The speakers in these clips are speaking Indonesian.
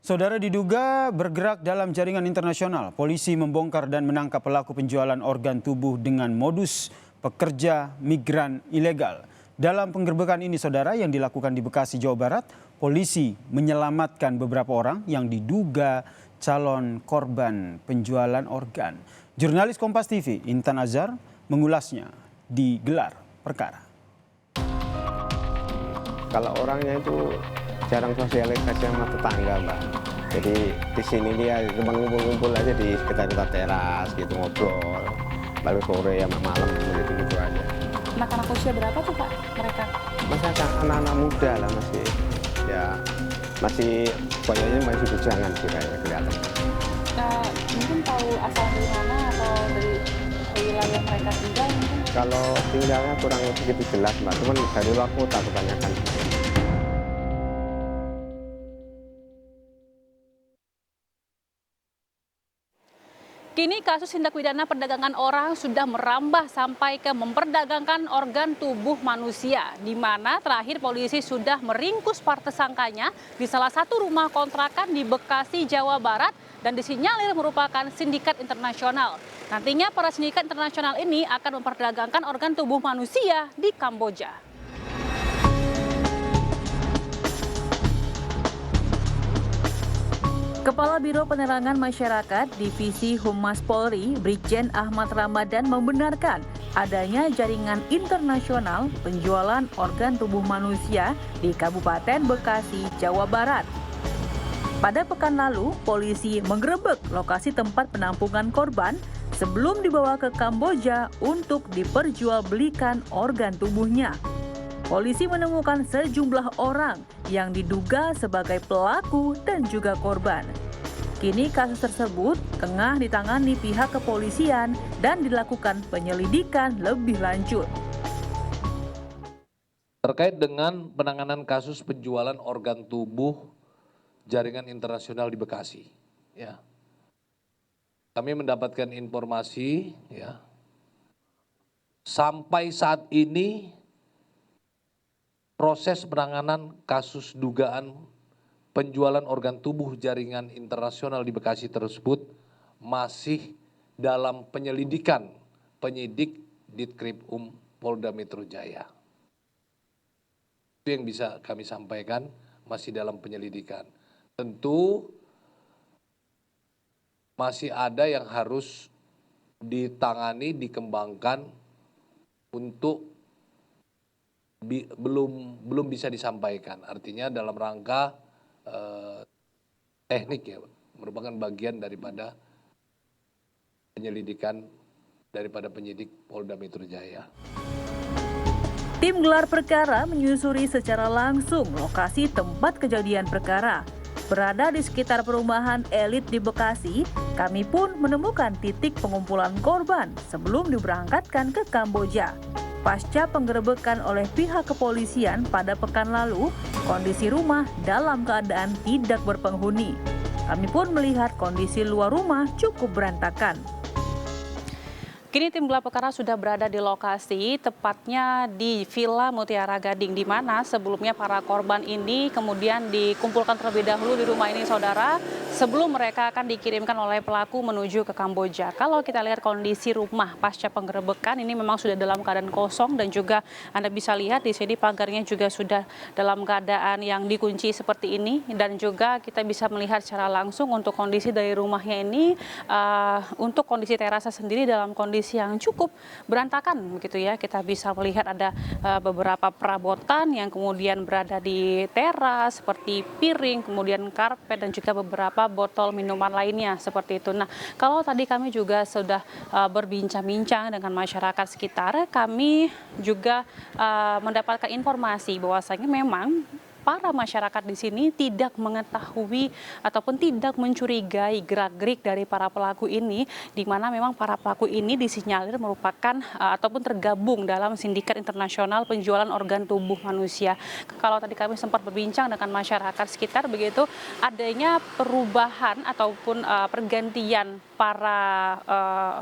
Saudara diduga bergerak dalam jaringan internasional. Polisi membongkar dan menangkap pelaku penjualan organ tubuh dengan modus pekerja migran ilegal. Dalam penggerbekan ini saudara yang dilakukan di Bekasi, Jawa Barat, polisi menyelamatkan beberapa orang yang diduga calon korban penjualan organ. Jurnalis Kompas TV Intan Azhar mengulasnya di Gelar Perkara. Kalau orangnya itu jarang sosialisasi sama tetangga, Mbak. Jadi di sini dia cuma ngumpul-ngumpul aja di sekitar teras gitu, ngobrol. Lalu sore ya malam gitu aja. Anak-anak usia berapa tuh Pak mereka? Masih anak-anak muda lah masih banyaknya masih bujangan sih kayaknya kelihatan. Mungkin tahu asal dari mana atau dari wilayah mereka tinggal mungkin? Kalau tinggalnya kurang begitu jelas, Mbak. Cuman dari luar kota kebanyakan. Kini kasus tindak pidana perdagangan orang sudah merambah sampai ke memperdagangkan organ tubuh manusia, di mana terakhir polisi sudah meringkus para tersangkanya di salah satu rumah kontrakan di Bekasi, Jawa Barat, dan disinyalir merupakan sindikat internasional. Nantinya para sindikat internasional ini akan memperdagangkan organ tubuh manusia di Kamboja. Kepala Biro Penerangan Masyarakat Divisi Humas Polri, Brigjen Ahmad Ramadan membenarkan adanya jaringan internasional penjualan organ tubuh manusia di Kabupaten Bekasi, Jawa Barat. Pada pekan lalu, polisi menggerebek lokasi tempat penampungan korban sebelum dibawa ke Kamboja untuk diperjualbelikan organ tubuhnya. Polisi menemukan sejumlah orang yang diduga sebagai pelaku dan juga korban. Kini kasus tersebut tengah ditangani pihak kepolisian dan dilakukan penyelidikan lebih lanjut. Terkait dengan penanganan kasus penjualan organ tubuh jaringan internasional di Bekasi, kami mendapatkan informasi, sampai saat ini proses penanganan kasus dugaan penjualan organ tubuh jaringan internasional di Bekasi tersebut masih dalam penyelidikan penyidik Ditkrimum Polda Metro Jaya. Itu yang bisa kami sampaikan, masih dalam penyelidikan. Tentu masih ada yang harus ditangani, dikembangkan untuk belum bisa disampaikan. Artinya dalam rangka teknik merupakan bagian daripada penyelidikan daripada penyidik Polda Metro Jaya. Tim gelar perkara menyusuri secara langsung lokasi tempat kejadian perkara. Berada di sekitar perumahan elit di Bekasi, kami pun menemukan titik pengumpulan korban sebelum diberangkatkan ke Kamboja. Pasca penggerebekan oleh pihak kepolisian pada pekan lalu, kondisi rumah dalam keadaan tidak berpenghuni. Kami pun melihat kondisi luar rumah cukup berantakan. Kini tim gelar perkara sudah berada di lokasi, tepatnya di Villa Mutiara Gading, di mana sebelumnya para korban ini kemudian dikumpulkan terlebih dahulu di rumah ini, saudara, sebelum mereka akan dikirimkan oleh pelaku menuju ke Kamboja. Kalau kita lihat kondisi rumah pasca penggerebekan ini memang sudah dalam keadaan kosong, dan juga Anda bisa lihat di sini pagarnya juga sudah dalam keadaan yang dikunci seperti ini, dan juga kita bisa melihat secara langsung untuk kondisi dari rumahnya ini, untuk kondisi terasnya sendiri dalam kondisi yang cukup berantakan begitu ya. Kita bisa melihat ada beberapa perabotan yang kemudian berada di teras seperti piring, kemudian karpet, dan juga beberapa botol minuman lainnya seperti itu. Nah, kalau tadi kami juga sudah berbincang-bincang dengan masyarakat sekitar, kami juga mendapatkan informasi bahwasanya memang para masyarakat di sini tidak mengetahui ataupun tidak mencurigai gerak-gerik dari para pelaku ini, di mana memang para pelaku ini disinyalir merupakan ataupun tergabung dalam sindikat internasional penjualan organ tubuh manusia. Kalau tadi kami sempat berbincang dengan masyarakat sekitar, begitu adanya perubahan ataupun pergantian para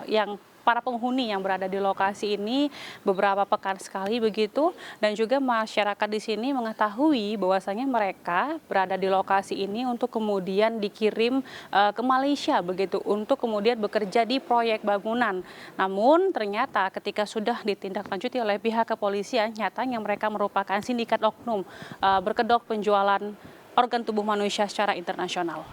yang para penghuni yang berada di lokasi ini beberapa pekan sekali begitu, dan juga masyarakat di sini mengetahui bahwasanya mereka berada di lokasi ini untuk kemudian dikirim ke Malaysia begitu untuk kemudian bekerja di proyek bangunan. Namun ternyata ketika sudah ditindaklanjuti oleh pihak kepolisian, nyatanya mereka merupakan sindikat oknum berkedok penjualan organ tubuh manusia secara internasional.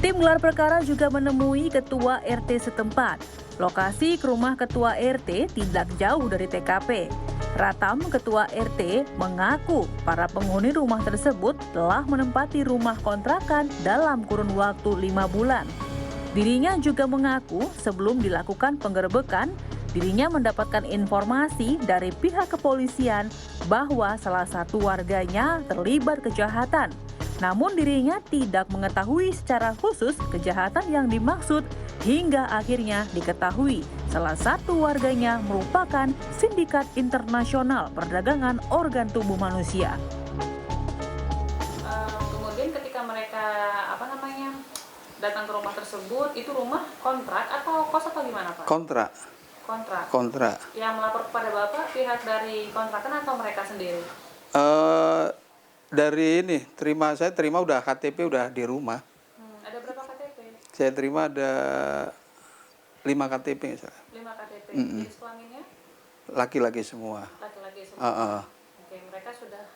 Tim gelar perkara juga menemui ketua RT setempat. Lokasi ke rumah ketua RT tidak jauh dari TKP. Ratam, ketua RT, mengaku para penghuni rumah tersebut telah menempati rumah kontrakan dalam kurun waktu 5 bulan. Dirinya juga mengaku sebelum dilakukan penggerebekan, dirinya mendapatkan informasi dari pihak kepolisian bahwa salah satu warganya terlibat kejahatan. Namun dirinya tidak mengetahui secara khusus kejahatan yang dimaksud hingga akhirnya diketahui salah satu warganya merupakan sindikat internasional perdagangan organ tubuh manusia. Kemudian ketika mereka datang ke rumah tersebut, itu rumah kontrak atau kos atau gimana Pak? Kontrak. Yang melapor kepada Bapak pihak dari kontrakan atau mereka sendiri? Dari ini, saya terima udah KTP udah di rumah. Ada berapa KTP? Saya terima ada 5 KTP misalnya. 5 KTP. Jenis kelaminnya? Laki-laki semua. Laki-laki semua. Oke, mereka sudah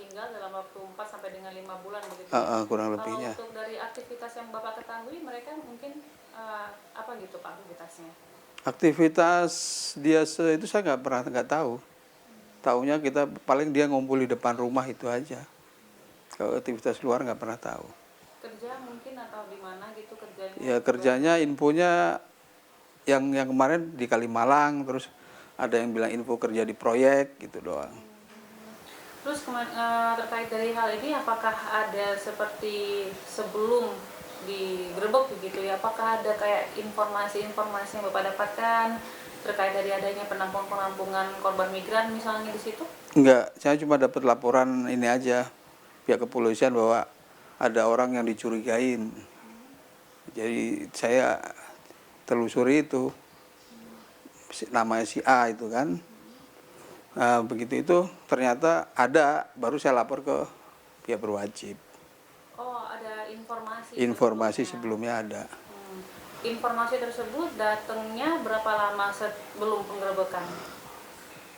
tinggal dalam waktu 4 sampai dengan 5 bulan begitu. Kurang lebihnya. Kalau untuk dari aktivitas yang Bapak ketahui, mereka mungkin apa gitu Pak aktivitasnya? Aktivitas dia itu saya nggak tahu. Taunya kita paling dia ngumpul di depan rumah itu aja. Kalau aktivitas luar nggak pernah tahu. Kerja mungkin atau di mana gitu kerjanya? Ya kerjanya infonya yang kemarin di Kalimalang, terus ada yang bilang info kerja di proyek gitu doang. Terus terkait dari hal ini, apakah ada seperti sebelum digerebek begitu ya? Apakah ada kayak informasi-informasi yang Bapak dapatkan terkait dari adanya penampungan korban migran misalnya di situ? Enggak, saya cuma dapat laporan ini aja pihak kepolisian bahwa ada orang yang dicurigain. Jadi saya telusuri itu namanya si A itu kan. Nah, begitu itu ternyata ada, baru saya lapor ke pihak berwajib. Oh, ada Informasi sebelumnya ada. Informasi tersebut datangnya berapa lama sebelum penggerebekan?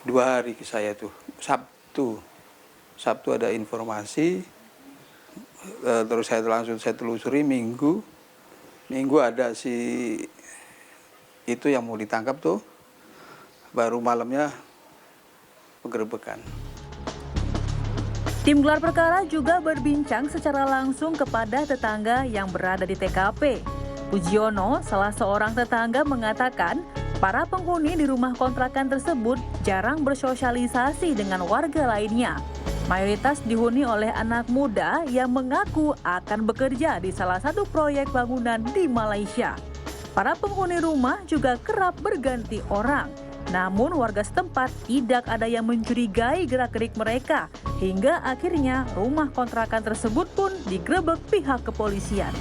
2 hari ke saya tuh, Sabtu ada informasi, terus saya telusuri Minggu ada si itu yang mau ditangkap tuh, baru malamnya penggerebekan. Tim gelar perkara juga berbincang secara langsung kepada tetangga yang berada di TKP. Pujiono, salah seorang tetangga, mengatakan para penghuni di rumah kontrakan tersebut jarang bersosialisasi dengan warga lainnya. Mayoritas dihuni oleh anak muda yang mengaku akan bekerja di salah satu proyek bangunan di Malaysia. Para penghuni rumah juga kerap berganti orang. Namun warga setempat tidak ada yang mencurigai gerak-gerik mereka, hingga akhirnya rumah kontrakan tersebut pun digerebek pihak kepolisian.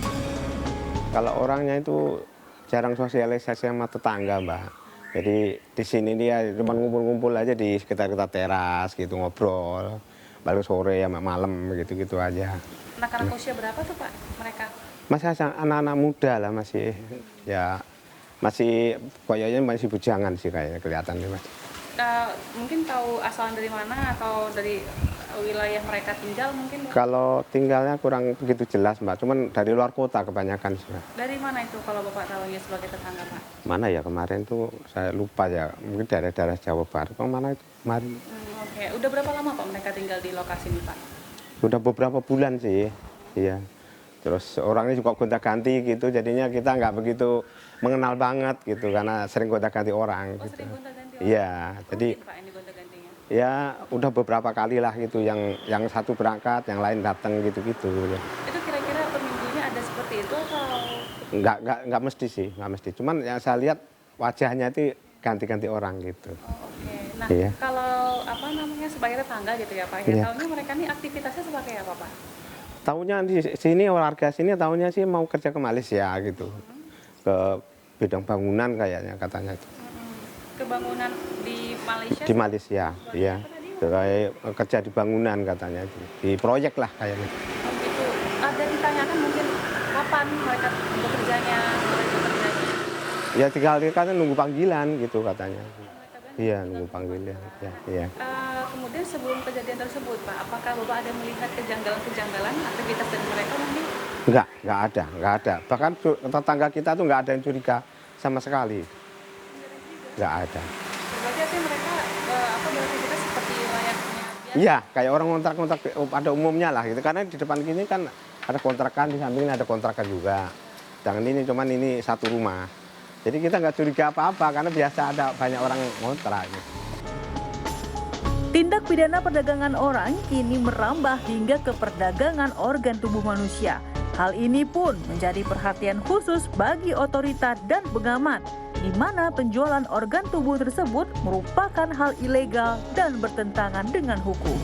Kalau orangnya itu jarang sosialisasi sama tetangga, Mbak. Jadi di sini dia cuma ngumpul-ngumpul aja di sekitar teras gitu, ngobrol. Baru sore ya malam gitu-gitu aja. Anak-anak usia berapa tuh Pak mereka? Masih anak-anak muda lah masih. Ya masih kayaknya masih bujangan sih kayaknya kelihatannya, Mas. Mungkin tahu asalnya dari mana atau dari wilayah mereka tinggal mungkin? Kalau tinggalnya kurang begitu jelas, Mbak. Cuman dari luar kota kebanyakan sih, Mbak. Dari mana itu kalau Bapak tahunya sebagai tetangga, Pak? Mana ya kemarin tuh saya lupa ya. Mungkin daerah-daerah Jawa Barat. Mana itu kemarin? Oke. Udah berapa lama Pak mereka tinggal di lokasi ini, Pak? Udah beberapa bulan sih. Iya. Terus orangnya juga gonta-ganti gitu. Jadinya kita nggak begitu mengenal banget gitu karena sering gonta-ganti orang. Oh, gitu. sering gonta-ganti orang? Iya. Jadi Pak ini gonta-gantinya? ya udah beberapa kali lah gitu yang satu berangkat, yang lain datang gitu-gitu. Itu kira-kira per minggunya ada seperti itu atau? Nggak mesti sih, nggak mesti. Cuman yang saya lihat wajahnya itu ganti-ganti orang gitu. Oh, oke. Nah, Iya. kalau sebagai tetangga gitu ya Pak, ya Iya. tahunya mereka nih aktivitasnya sebagai apa Pak? Taunya di sini warga sini taunya sih mau kerja ke Malaysia gitu. Ke bidang bangunan kayaknya katanya. Kebangunan di Malaysia? Di Malaysia, iya. Kayak kerja di bangunan katanya, di proyek lah kayaknya. Oh gitu. Ada ditanyakan mungkin kapan mereka bekerjanya, Ya tinggal kan nunggu panggilan gitu katanya. Iya, nunggu panggilan. Ya, iya. Kemudian sebelum kejadian tersebut, Pak, apakah Bapak ada melihat kejanggalan-kejanggalan aktivitas dari mereka mungkin? Nggak ada. Bahkan tetangga kita tuh nggak ada yang curiga sama sekali. Nggak ada. Berarti artinya mereka beraktivitas seperti layaknya biasa? Iya, kayak orang kontrak-kontrak pada umumnya lah gitu. Karena di depan sini kan ada kontrakan, di samping ada kontrakan juga. Jangan ini, cuman ini satu rumah. Jadi kita nggak curiga apa-apa karena biasa ada banyak orang ngontrak. Gitu. Tindak pidana perdagangan orang kini merambah hingga ke perdagangan organ tubuh manusia. Hal ini pun menjadi perhatian khusus bagi otoritas dan pengamat, di mana penjualan organ tubuh tersebut merupakan hal ilegal dan bertentangan dengan hukum.